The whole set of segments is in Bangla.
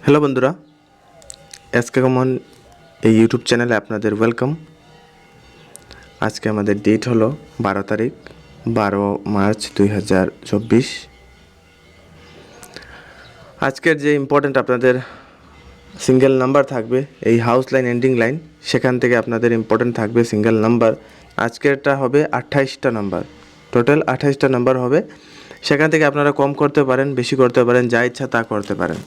হ্যালো বন্ধুরা, এসকে কমন এই ইউটিউব চ্যানেলে আপনাদের ওয়েলকাম। আজকে আমাদের ডেট হলো 12 তারিখ 12 মার্চ 2024। আজকের যে ইম্পর্ট্যান্ট আপনাদের সিঙ্গেল নাম্বার থাকবে এই হাউস লাইন এন্ডিং লাইন, সেখান থেকে আপনাদের ইম্পর্ট্যান্ট থাকবে সিঙ্গেল নাম্বার। আজকেরটা হবে 28টা নাম্বার, টোটাল 28টা নাম্বার হবে। সেখান থেকে আপনারা কম করতে পারেন, বেশি করতে পারেন, যা ইচ্ছা তা করতে পারেন।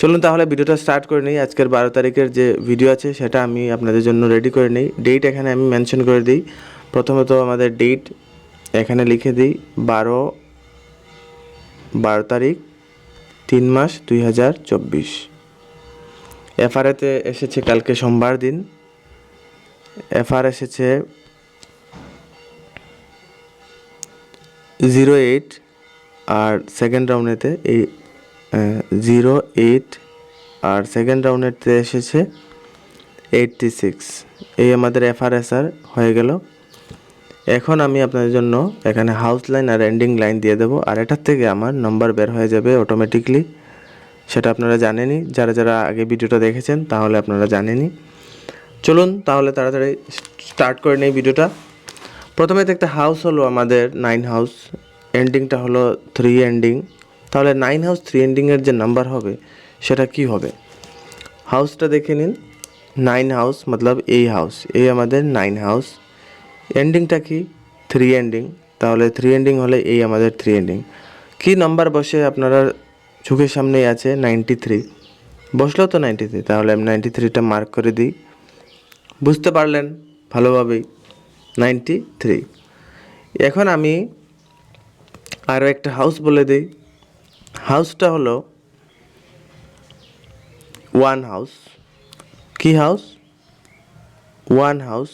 চলুন তাহলে ভিডিওটা স্টার্ট করে নিই। আজকের 12 তারিখের যে ভিডিও আছে সেটা আমি আপনাদের জন্য রেডি করে নিই। ডেট এখানে আমি মেনশন করে দিই। প্রথমত আমাদের ডেট এখানে লিখে দিই 12 তারিখ 3 মাস 2024। এফআরএতে এসেছে কালকে সোমবার দিন, এফআর এসেছে 08 আর সেকেন্ড রাউন্ডেতে এই 08 আর সেকেন্ড রাউন্ডেতে এসেছে 86। এই আমাদের এফআরএসআর হয়ে গেল। এখন আমি আপনাদের জন্য এখানে হাউস লাইন আর এন্ডিং লাইন দিয়ে দেবো, আর এটার থেকে আমার নাম্বার বের হয়ে যাবে অটোমেটিকলি। সেটা আপনারা জানেনই, যারা যারা আগে ভিডিওটা দেখেছেন তাহলে আপনারা জানেনই। চলুন তাহলে তাড়াতাড়ি স্টার্ট করে নেই ভিডিওটা। প্রথমে তো একটা হাউস হলো আমাদের 9 হাউস, এন্ডিংটা হলো 3 এন্ডিং। তাহলে 9 হাউস 3 এন্ডিংয়ের যে নাম্বার হবে সেটা কি হবে? হাউসটা দেখে নিন। 9 হাউস মতলব এই হাউস, এই আমাদের 9 হাউস। এন্ডিংটা কি? 3 এন্ডিং। তাহলে 3 এন্ডিং হলে এই আমাদের 3 এন্ডিং। কি নাম্বার বসে আপনারা চোখের সামনেই আছে 93, বসলো তো 93। তাহলে আমি 93টা মার্ক করে দিই। বুঝতে পারলেন ভালোভাবেই, 93। এখন আমি আরও একটা হাউস বলে দিই। হাউসটা হলো 1 হাউস। কি হাউস? 1 হাউস।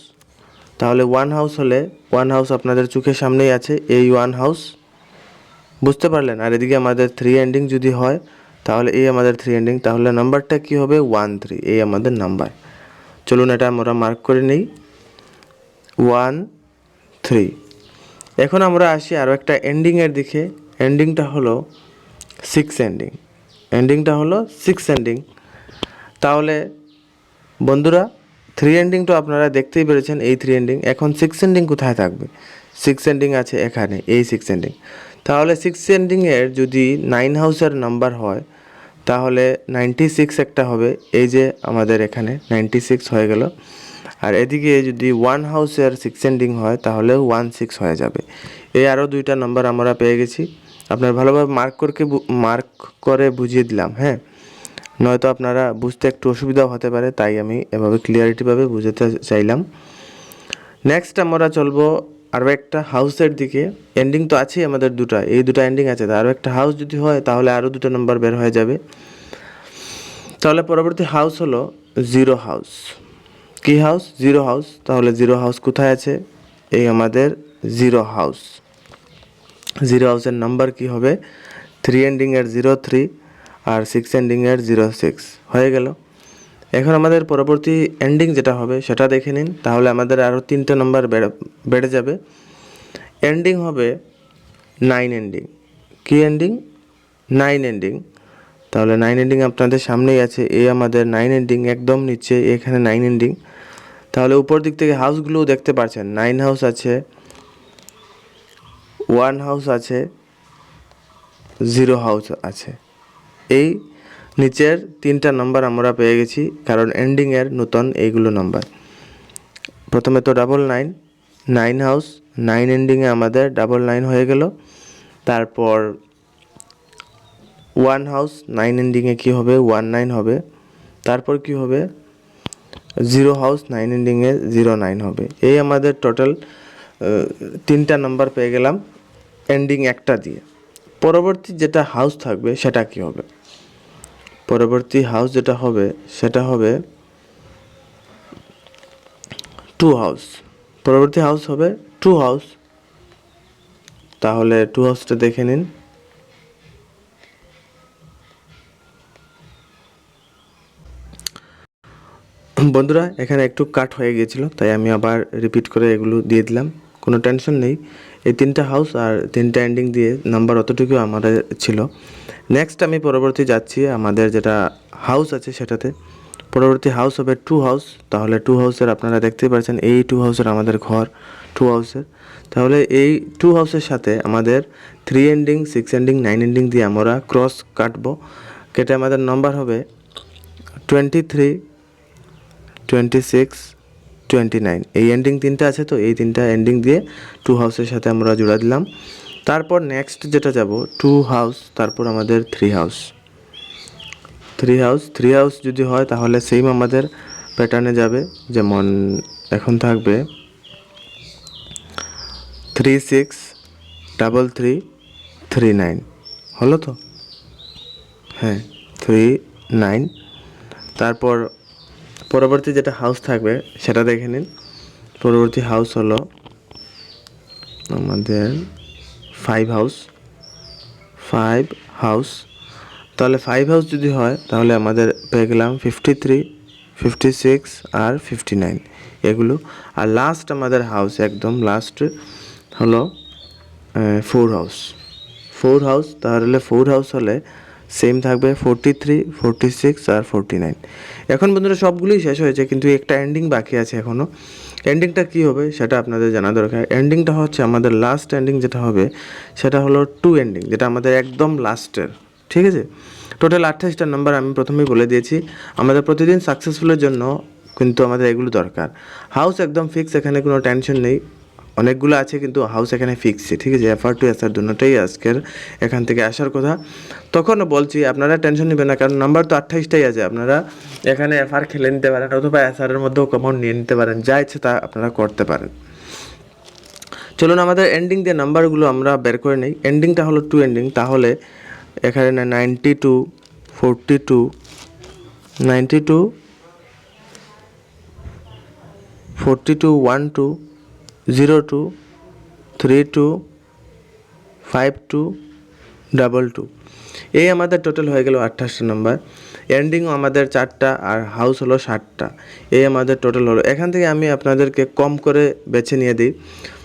তাহলে 1 হাউস হলে 1 হাউস আপনাদের চোখের সামনেই আছে, এই 1 হাউস। বুঝতে পারলেন? আর এদিকে আমাদের 3 এন্ডিং যদি হয় তাহলে এই আমাদের 3 এন্ডিং। তাহলে নাম্বারটা কি হবে? 13, এই আমাদের নাম্বার। চলুন এটা আমরা মার্ক করে নিই, 13। এখন আমরা আসি আরও একটা এন্ডিংয়ের দিকে। এন্ডিংটা হলো 6 এন্ডিং। এন্ডিংটা হলো 6 এন্ডিং। তাহলে বন্ধুরা 3 এন্ডিং তো আপনারা দেখতেই পেরেছেন, এই 3 এন্ডিং। এখন 6 এন্ডিং কোথায় থাকবে? 6 এন্ডিং আছে এখানে, এই 6 এন্ডিং। তাহলে 6 এন্ডিংয়ের যদি 9 হাউসের নাম্বার হয় তাহলে 96 একটা হবে। এই যে আমাদের এখানে 96 হয়ে গেল। আর এদিকে যদি 1 হাউসের 6 এন্ডিং হয় তাহলে 16 হয়ে যাবে। এই আরও দুইটা নাম্বার আমরা পেয়ে গেছি। আপনার ভালোভাবে মার্ক করে বুঝিয়ে দিলাম, হ্যাঁ, নয়তো আপনারা বুঝতে একটু অসুবিধাও হতে পারে, তাই আমি এভাবে ক্লিয়ারিটিভাবে বুঝাতে চাইলাম। নেক্সট আমরা চলবো আরও একটা হাউসের দিকে। এন্ডিং তো আছেই আমাদের দুটা, এই দুটো এন্ডিং আছে। আরও একটা হাউস যদি হয় তাহলে আরও দুটো নাম্বার বের হয়ে যাবে। তাহলে পরবর্তী হাউস হলো 0 হাউস। কি হাউস? 0 হাউস। তাহলে 0 হাউস কোথায় আছে? এই আমাদের 0 হাউস। 0 হাউসের নাম্বার কি হবে? 3 এন্ডিংয়ের 03 আর 6 এন্ডিংয়ের 06 হয়ে গেল। এখন আমাদের পরবর্তী এন্ডিং যেটা হবে সেটা দেখে নিন। তাহলে আমাদের আরও 3টে নাম্বার বেড়ে যাবে। এন্ডিং হবে 9 এন্ডিং। কি এন্ডিং? 9 এন্ডিং। তাহলে 9 এন্ডিং আপনাদের সামনেই আছে, এই আমাদের 9 এন্ডিং, একদম নিচে এখানে 9 এন্ডিং। তাহলে উপর দিক থেকে হাউসগুলোও দেখতে পাচ্ছেন, 9 হাউস আছে, 1 হাউস আছে, 0 হাউস আছে। এই নিচের 3টা নাম্বার আমরা পেয়ে গেছি, কারণ এন্ডিংয়ের নতুন এইগুলো নাম্বার। প্রথমে তো 99, 9 হাউস, 9 এন্ডিংয়ে আমাদের 99 হয়ে গেল। তারপর 1 হাউস, 9 এন্ডিংয়ে কী হবে? 19 হবে। তারপর কি হবে? 0 হাউস, 9 এন্ডিংয়ে 09 হবে। এই আমাদের টোটাল 3টা নাম্বার পেয়ে গেলাম এন্ডিং একটা দিয়ে। পরবর্তী যেটা হাউস থাকবে সেটা কি হবে? পরবর্তী হাউস যেটা হবে সেটা হবে 2 হাউস। পরবর্তী হাউস হবে 2 হাউস। তাহলে 2 হাউসটা দেখে নিন। বন্ধুরা এখানে একটু কাট হয়ে গিয়েছিল, তাই আমি আবার রিপিট করে এগুলো দিয়ে দিলাম, কোনো টেনশন নেই। এই 3টা হাউস আর 3টা এন্ডিং দিয়ে নাম্বার অতটুকু আমাদের ছিল। নেক্সট আমি পরবর্তী যাচ্ছি আমাদের যেটা হাউস আছে সেটাতে। পরবর্তী হাউস হবে 2 হাউস। তাহলে 2 হাউসের আপনারা দেখতেই পাচ্ছেন এই 2 হাউসের আমাদের ঘর 2 হাউসের। তাহলে এই 2 হাউসের সাথে আমাদের 3 এন্ডিং 6 এন্ডিং 9 এন্ডিং দিয়ে আমরা ক্রস কাটবো। কেটে আমাদের নাম্বার হবে 23, 26, 29। এই এন্ডিং তিনটা আছে, তো এই তিনটা এন্ডিং দিয়ে 2 হাউসের সাথে আমরা জোড়া দিলাম। তারপর নেক্সট যেটা যাব 2 হাউস, তারপর আমাদের 3 হাউস। 3 হাউস যদি হয় তাহলে সেম আমাদের প্যাটার্নে যাবে। যেমন এখন থাকবে 3, 6, 3, 3, 3, 9। হলো তো? হ্যাঁ, 3, 9। তারপর পরবর্তী যেটা হাউস থাকবে সেটা দেখে নিন। পরবর্তী হাউস হলো আমাদের 5 হাউস। 5 হাউস। তাহলে 5 হাউস যদি হয় তাহলে আমাদের পেয়ে গেলাম 53, 56 আর 59 এগুলো। আর লাস্ট আমাদের হাউস একদম লাস্ট হলো 4 হাউস। 4 হাউস, তাহলে 4 হাউস হলে সেম থাকবে 43, 46 আর 49। এখন বন্ধুরা সবগুলোই শেষ হয়েছে, কিন্তু একটা এন্ডিং বাকি আছে এখনও। এন্ডিংটা কী হবে সেটা আপনাদের জানা দরকার। এন্ডিংটা হচ্ছে আমাদের লাস্ট এন্ডিং যেটা হবে সেটা হলো 2 এন্ডিং, যেটা আমাদের একদম লাস্টের। ঠিক আছে, টোটাল 28টা নাম্বার আমি প্রথমেই বলে দিয়েছি। আমাদের প্রতিদিন সাকসেসফুলের জন্য কিন্তু আমাদের এগুলো দরকার। হাউস একদম ফিক্স, এখানে কোনো টেনশন নেই। অনেকগুলো আছে কিন্তু হাউস এখানে ফিক্সই। ঠিক আছে, এফআর টু এসআর দুটোটাই আজকের এখান থেকে আসার কথা। তখনও বলছি আপনারা টেনশন নেবেন না, কারণ নাম্বার তো 28টাই আছে। আপনারা এখানে এফআর খেলে নিতে পারেন অথবা এসআরের মধ্যেও কমন নিয়ে নিতে পারেন, যা ইচ্ছে তা আপনারা করতে পারেন। চলুন আমাদের এন্ডিং দিয়ে নাম্বারগুলো আমরা বের করে নিই। এন্ডিংটা হলো 2 এন্ডিং, তাহলে এখানে 92, 42, 92, 42, 12, 02, 32, 52, 22। এই আমাদের টোটাল হয়ে গেল 28টা নাম্বার। এন্ডিংও আমাদের 4টা আর হাউস হলো 60টা। এই আমাদের টোটাল হলো। এখান থেকে আমি আপনাদেরকে কম করে বেছে নিয়ে দিই।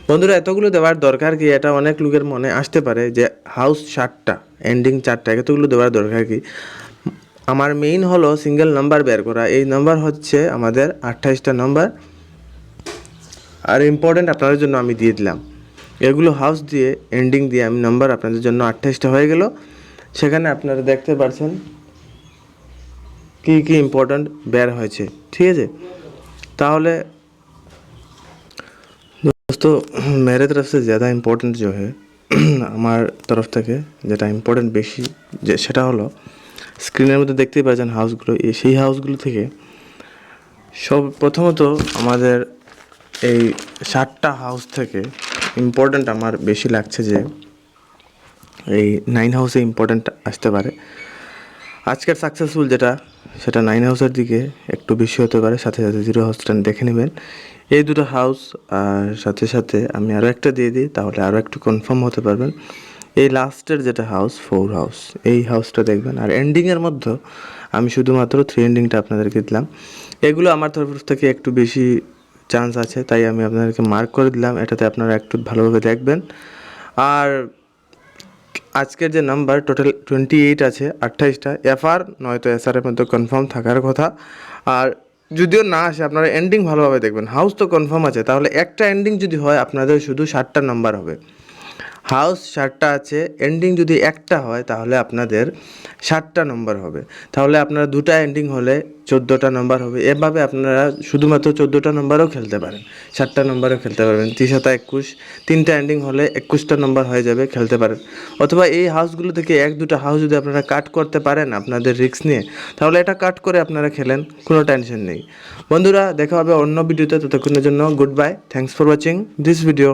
বন্ধুরা এতগুলো দেওয়ার দরকার কি? এটা অনেক লোকের মনে আসতে পারে যে হাউস 60টা এন্ডিং 4টা, এতগুলো দেওয়ার দরকার কি? আমার মেইন হলো সিঙ্গেল নাম্বার বের করা। এই নাম্বার হচ্ছে আমাদের 28টা নাম্বার, আর ইম্পর্টেন্ট আপনাদের জন্য আমি দিয়ে দিলাম। এগুলো হাউস দিয়ে এন্ডিং দিয়ে আমি নাম্বার আপনাদের জন্য 28টা হয়ে গেল। সেখানে আপনারা দেখতে পাচ্ছেন কি ইম্পর্টেন্ট বের হয়েছে। ঠিক আছে, তাহলে दोस्तों मेरे तरफ से ज़्यादा इम्पोर्टेंट जो है আমার তরফ থেকে যেটা ইম্পর্টেন্ট বেশি যে সেটা হলো স্ক্রিনের মধ্যে দেখতেই পাচ্ছেন হাউসগুলো। সেই হাউসগুলো থেকে সব প্রথমত আমাদের এই 60টা হাউস থেকে ইম্পর্টেন্ট আমার বেশি লাগছে যে এই 9 হাউসে ইম্পর্টেন্ট আসতে পারে। আজকের সাকসেসফুল যেটা সেটা 9 হাউসের দিকে একটু বেশি হতে পারে, সাথে সাথে 0 হাউসটা দেখে নেবেন। এই দুটো হাউস আর সাথে সাথে আমি আরও একটা দিয়ে দিই, তাহলে আরও একটু কনফার্ম হতে পারবেন। এই লাস্টের যেটা হাউস 4 হাউস, এই হাউসটা দেখবেন। আর এন্ডিংয়ের মধ্যে আমি শুধুমাত্র 3 এন্ডিংটা আপনাদেরকে দিলাম। এগুলো আমার তরফ থেকে একটু বেশি চান্স আছে, তাই আমি আপনাদেরকে মার্ক করে দিলাম। এটাতে আপনারা একটু ভালোভাবে দেখবেন। আর আজকের যে নাম্বার টোটাল 28 আছে, 28টা এফআর নয়তো এসআরের মধ্যে কনফার্ম থাকার কথা। আর যদিও না আসে আপনারা এন্ডিং ভালোভাবে দেখবেন। হাউস তো কনফার্ম আছে, তাহলে একটা এন্ডিং যদি হয় আপনাদের শুধু 60টা নাম্বার হবে। হাউস 60টা আছে, এন্ডিং যদি একটা হয় তাহলে আপনাদের 60টা নম্বর হবে। তাহলে আপনারা দুটা এন্ডিং হলে 14টা নম্বর হবে। এভাবে আপনারা শুধুমাত্র 14টা নম্বরও খেলতে পারেন, 60টা নম্বরও খেলতে পারবেন। 30-21, তিনটা এন্ডিং হলে 21টা নম্বর হয়ে যাবে, খেলতে পারেন। অথবা এই হাউসগুলো থেকে 1-2টা হাউস যদি আপনারা কাট করতে পারেন আপনাদের রিস্ক নিয়ে, তাহলে এটা কাট করে আপনারা খেলেন, কোনো টেনশন নেই। বন্ধুরা দেখা হবে অন্য ভিডিওতে, ততক্ষণের জন্য good bye. Thanks for watching this video.